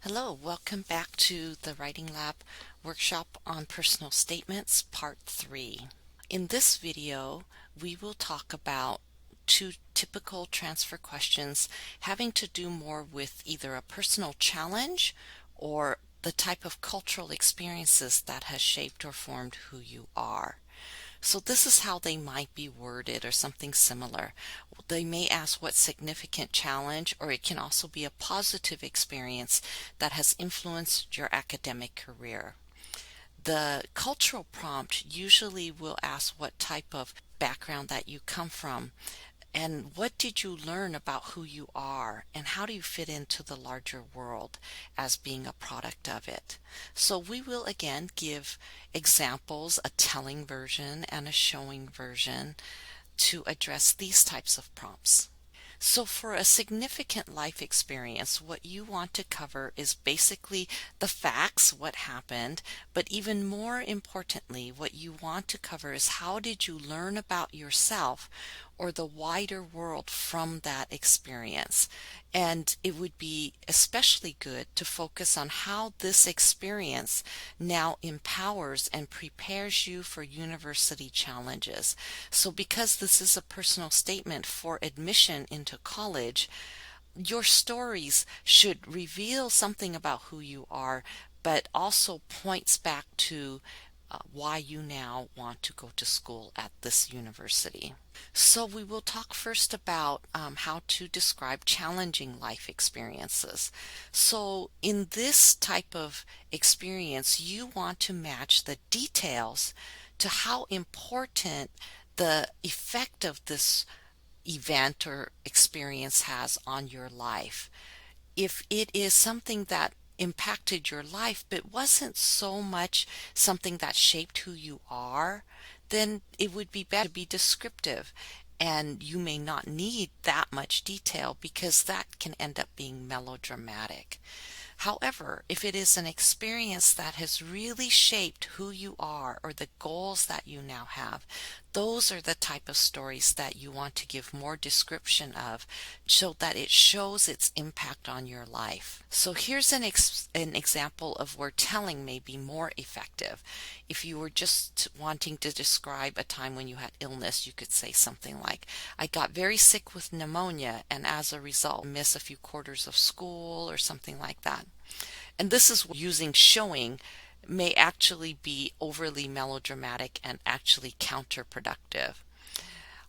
Hello, welcome back to the Writing Lab workshop on personal statements, part 3. In this video, we will talk about two typical transfer questions having to do more with either a personal challenge or the type of cultural experiences that has shaped or formed who you are. So this is how they might be worded or something similar. They may ask what significant challenge, or it can also be a positive experience that has influenced your academic career. The cultural prompt usually will ask what type of background that you come from and what did you learn about who you are and how do you fit into the larger world as being a product of it. So we will again give examples, a telling version and a showing version to address these types of prompts. So for a significant life experience, what you want to cover is basically the facts, what happened, but even more importantly, what you want to cover is how did you learn about yourself or the wider world from that experience. And it would be especially good to focus on how this experience now empowers and prepares you for university challenges. So because this is a personal statement for admission into college, your stories should reveal something about who you are, but also points back to why you now want to go to school at this university. So we will talk first about how to describe challenging life experiences. So in this type of experience, you want to match the details to how important the effect of this event or experience has on your life. If it is something that impacted your life but wasn't so much something that shaped who you are, then it would be better to be descriptive. And you may not need that much detail because that can end up being melodramatic. However, if it is an experience that has really shaped who you are or the goals that you now have, those are the type of stories that you want to give more description of so that it shows its impact on your life. So here's an example of where telling may be more effective. If you were just wanting to describe a time when you had illness, you could say something like, I got very sick with pneumonia and as a result miss a few quarters of school or something like that. And this is using showing may actually be overly melodramatic and actually counterproductive.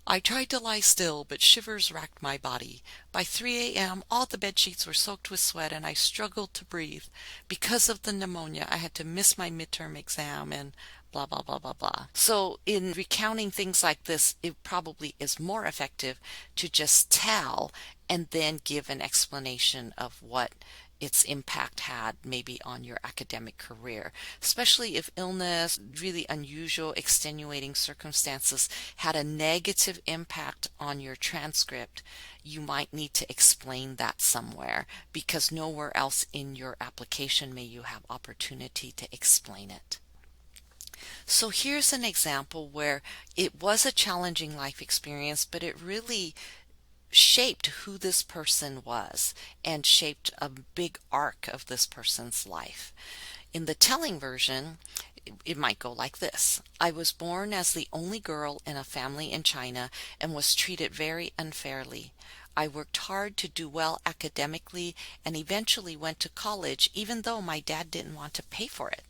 I tried to lie still, but shivers racked my body. By 3 a.m., all the bed sheets were soaked with sweat and I struggled to breathe. Because of the pneumonia, I had to miss my midterm exam and blah, blah, blah, blah, blah. So in recounting things like this, it probably is more effective to just tell and then give an explanation of what its impact had maybe on your academic career, especially if illness, really unusual extenuating circumstances had a negative impact on your transcript. You might need to explain that somewhere because nowhere else in your application may you have opportunity to explain it. So here's an example where it was a challenging life experience, but it really shaped who this person was and shaped a big arc of this person's life. In the telling version, it might go like this. I was born as the only girl in a family in China and was treated very unfairly. I worked hard to do well academically and eventually went to college even though my dad didn't want to pay for it.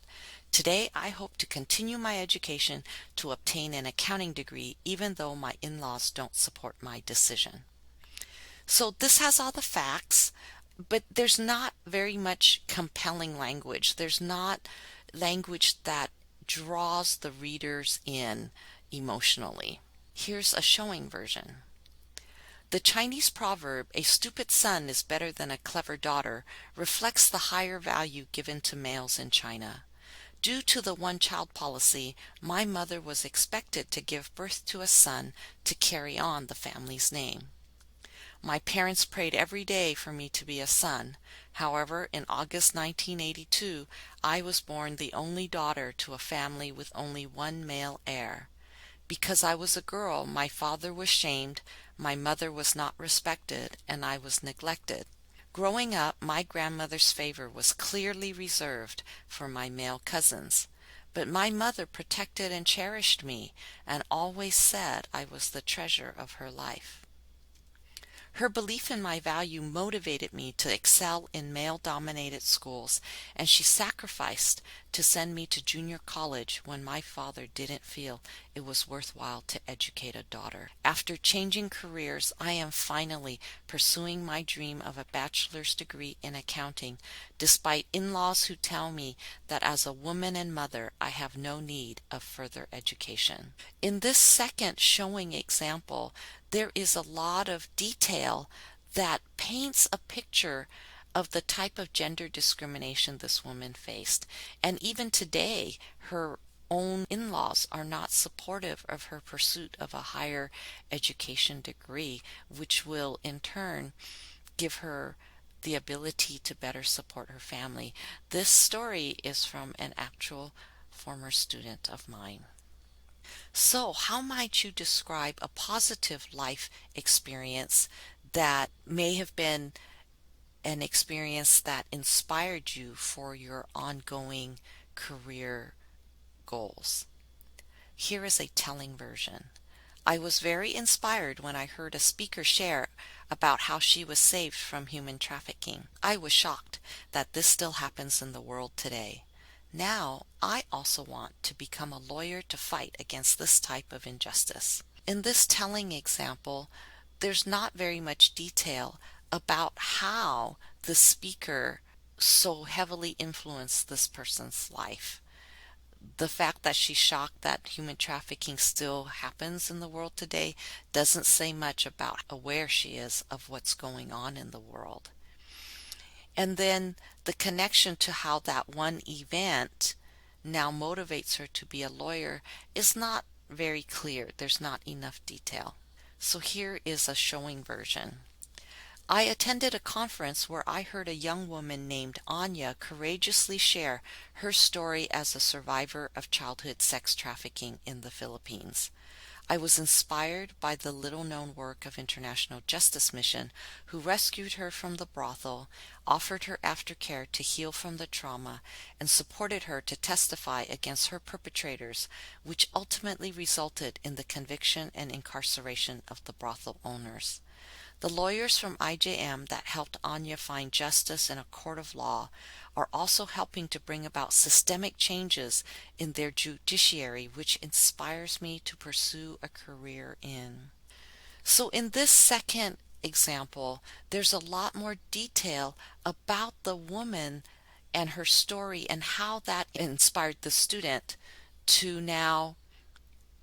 Today, I hope to continue my education to obtain an accounting degree even though my in-laws don't support my decision. So this has all the facts, but there's not very much compelling language. There's not language that draws the readers in emotionally. Here's a showing version. The Chinese proverb, a stupid son is better than a clever daughter, reflects the higher value given to males in China. Due to the one-child policy, my mother was expected to give birth to a son to carry on the family's name. My parents prayed every day for me to be a son. However, in August 1982, I was born the only daughter to a family with only one male heir. Because I was a girl, my father was shamed, my mother was not respected, and I was neglected. Growing up, my grandmother's favor was clearly reserved for my male cousins, but my mother protected and cherished me and always said I was the treasure of her life. Her belief in my value motivated me to excel in male-dominated schools, and she sacrificed to send me to junior college when my father didn't feel it was worthwhile to educate a daughter. After changing careers, I am finally pursuing my dream of a bachelor's degree in accounting, despite in-laws who tell me that as a woman and mother, I have no need of further education. In this second showing example, there is a lot of detail that paints a picture of the type of gender discrimination this woman faced. And even today, her own in-laws are not supportive of her pursuit of a higher education degree, which will in turn give her the ability to better support her family. This story is from an actual former student of mine. So, how might you describe a positive life experience that may have been an experience that inspired you for your ongoing career goals? Here is a telling version. I was very inspired when I heard a speaker share about how she was saved from human trafficking. I was shocked that this still happens in the world today. Now, I also want to become a lawyer to fight against this type of injustice. In this telling example, there's not very much detail about how the speaker so heavily influenced this person's life. The fact that she's shocked that human trafficking still happens in the world today doesn't say much about how aware she is of what's going on in the world. And then the connection to how that one event now motivates her to be a lawyer is not very clear. There's not enough detail. So here is a showing version. I attended a conference where I heard a young woman named Anya courageously share her story as a survivor of childhood sex trafficking in the Philippines. I was inspired by the little-known work of International Justice Mission, who rescued her from the brothel, offered her aftercare to heal from the trauma, and supported her to testify against her perpetrators, which ultimately resulted in the conviction and incarceration of the brothel owners. The lawyers from IJM that helped Anya find justice in a court of law are also helping to bring about systemic changes in their judiciary, which inspires me to pursue a career in. So in this second example, there's a lot more detail about the woman and her story and how that inspired the student to now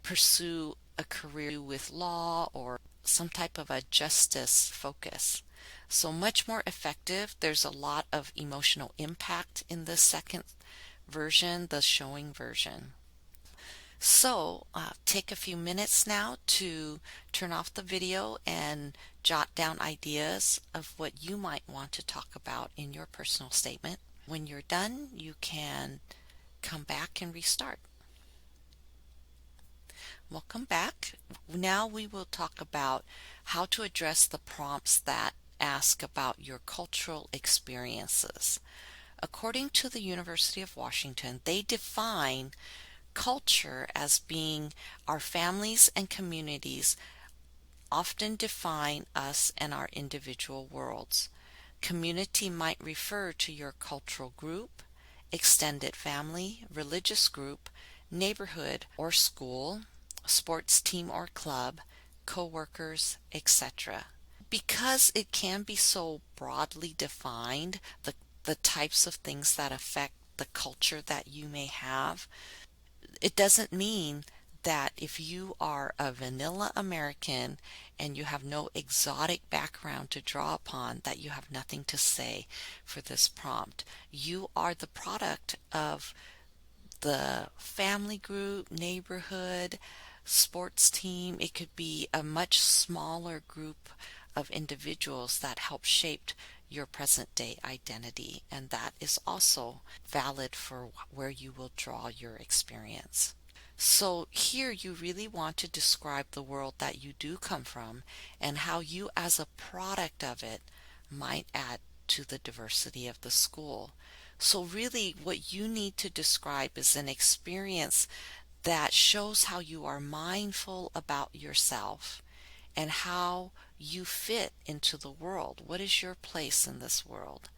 pursue a career with law or some type of a justice focus. So much more effective. There's a lot of emotional impact in the second version, the showing version. So take a few minutes now to turn off the video and jot down ideas of what you might want to talk about in your personal statement. When you're done, you can come back and restart. Welcome back. Now we will talk about how to address the prompts that ask about your cultural experiences. According to the University of Washington, they define culture as being our families and communities often define us and our individual worlds. Community might refer to your cultural group, extended family, religious group, neighborhood or school, sports team or club, co-workers, etc. Because it can be so broadly defined, the types of things that affect the culture that you may have, it doesn't mean that if you are a vanilla American and you have no exotic background to draw upon, that you have nothing to say for this prompt. You are the product of the family group, neighborhood, sports team. It could be a much smaller group of individuals that help shape your present day identity, and that is also valid for where you will draw your experience. So here you really want to describe the world that you do come from and how you as a product of it might add to the diversity of the school. So really what you need to describe is an experience that shows how you are mindful about yourself and how you fit into the world. What is your place in this world?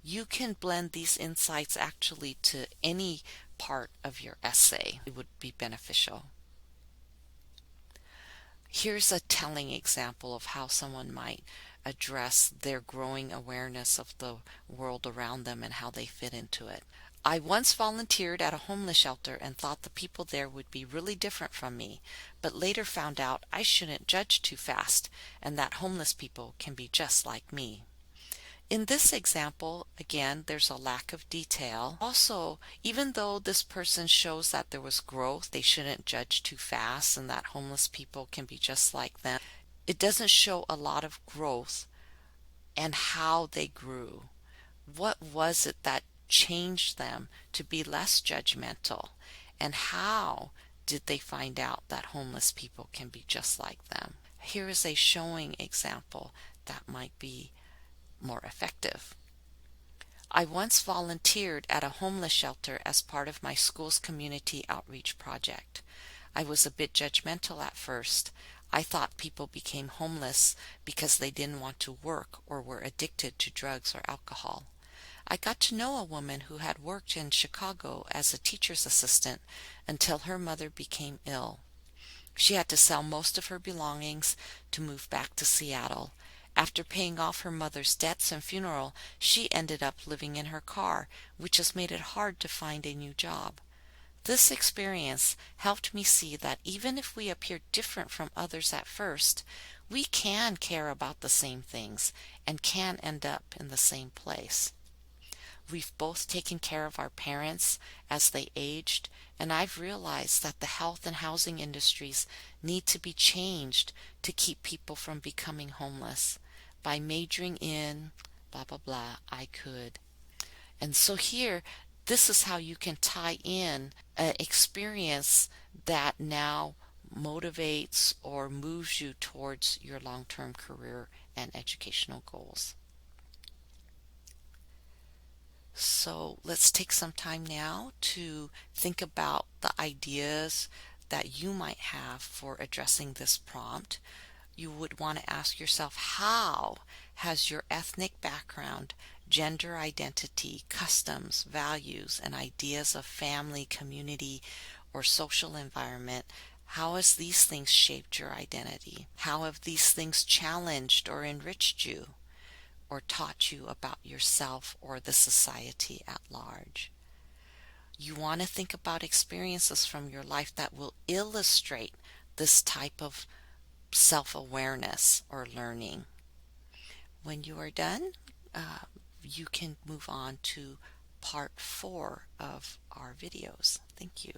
You can blend these insights actually to any part of your essay. It would be beneficial. Here's a telling example of how someone might address their growing awareness of the world around them and how they fit into it. I once volunteered at a homeless shelter and thought the people there would be really different from me, but later found out I shouldn't judge too fast and that homeless people can be just like me. In this example, again, there's a lack of detail. Also, even though this person shows that there was growth, they shouldn't judge too fast, and that homeless people can be just like them, it doesn't show a lot of growth and how they grew. What was it that changed them to be less judgmental? And how did they find out that homeless people can be just like them? Here is a showing example that might be more effective. I once volunteered at a homeless shelter as part of my school's community outreach project. I was a bit judgmental at first. I thought people became homeless because they didn't want to work or were addicted to drugs or alcohol. I got to know a woman who had worked in Chicago as a teacher's assistant until her mother became ill. She had to sell most of her belongings to move back to Seattle. After paying off her mother's debts and funeral, she ended up living in her car, which has made it hard to find a new job. This experience helped me see that even if we appear different from others at first, we can care about the same things and can end up in the same place. We've both taken care of our parents as they aged, and I've realized that the health and housing industries need to be changed to keep people from becoming homeless. By majoring in blah blah blah, I could. And so here, this is how you can tie in an experience that now motivates or moves you towards your long-term career and educational goals. So let's take some time now to think about the ideas that you might have for addressing this prompt. You would want to ask yourself, how has your ethnic background, gender identity, customs, values, and ideas of family, community, or social environment, how has these things shaped your identity? How have these things challenged or enriched you, or taught you about yourself or the society at large? You want to think about experiences from your life that will illustrate this type of self-awareness or learning. When you are done, you can move on to part 4 of our videos. Thank you.